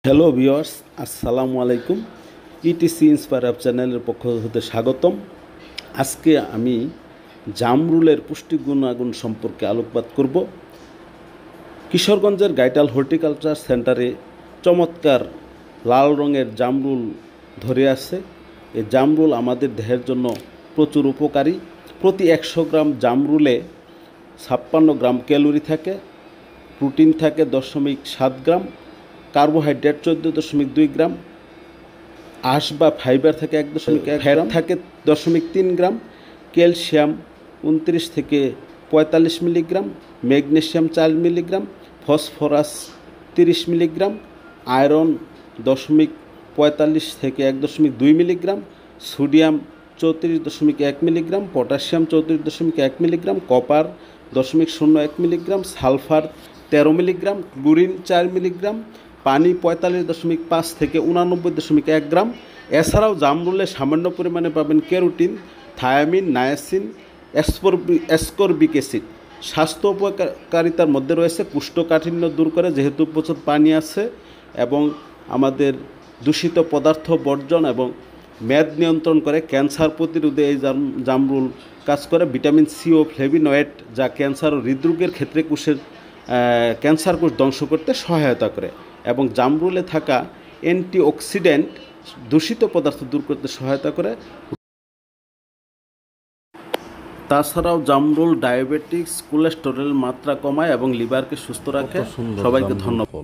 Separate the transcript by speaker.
Speaker 1: Hello viewers, আসসালামু আলাইকুম। Etc inspire app চ্যানেলের পক্ষ হতে স্বাগতম। আজকে আমি জামরুলের পুষ্টি গুণাগুণ সম্পর্কে আলোকপাত করব। কিশোরগঞ্জের গাইটাল হর্টিকালচার সেন্টারে চমৎকার লাল রঙের জামরুল ধরে আছে। এই জামরুল আমাদের দেহের জন্য প্রচুর উপকারী। প্রতি 100 গ্রাম জামরুলে 56 গ্রাম ক্যালোরি থাকে, প্রোটিন থাকে 0.7 গ্রাম, কার্বোহাইড্রেট 14.2 গ্রাম, আঁশ বা ফাইবার থাকে 1.1 ফ্যাট থাকে 0.3 গ্রাম, ক্যালসিয়াম 29 থেকে 45 milligram, magnesium 4 milligram, phosphorus 30 milligram, iron 0.45 থেকে 1.2 milligram, sodium 34.1 milligram, potassium 34.1 milligram, copper 0.01 milligram, sulphur 13 milligram, chlorine 4 milligram, পানি 45.5 থেকে 89.1 গ্রাম। এছাড়াও জামরুলে সামান্য পরিমাণে পাবেন carotene, thymine, niacin, ascorbic acid. স্বাস্থ্য উপকারিতার মধ্যে রয়েছে কোষ্ঠকাঠিন্য দূর করে, যেহেতু প্রচুর পানি আছে, এবং আমাদের দূষিত পদার্থ বর্জন এবং মেদ নিয়ন্ত্রণ করে। ক্যান্সার প্রতিরোধে এই জামরুল কাজ করে। ভিটামিন সি ও ফ্লেভিনয়েড, যা ক্যান্সার ও হৃদরোগের ক্ষেত্রে ক্যান্সার কোষ ধ্বংস করতে সহায়তা করে, এবং জামরুলে থাকা অ্যান্টিঅক্সিডেন্ট দূষিত পদার্থ দূর করতে সহায়তা করে। তাছাড়াও জামরুল ডায়াবেটিক্স, কোলেস্টেরলের মাত্রা কমায় এবং লিভারকে সুস্থ রাখে। সবাইকে ধন্যবাদ।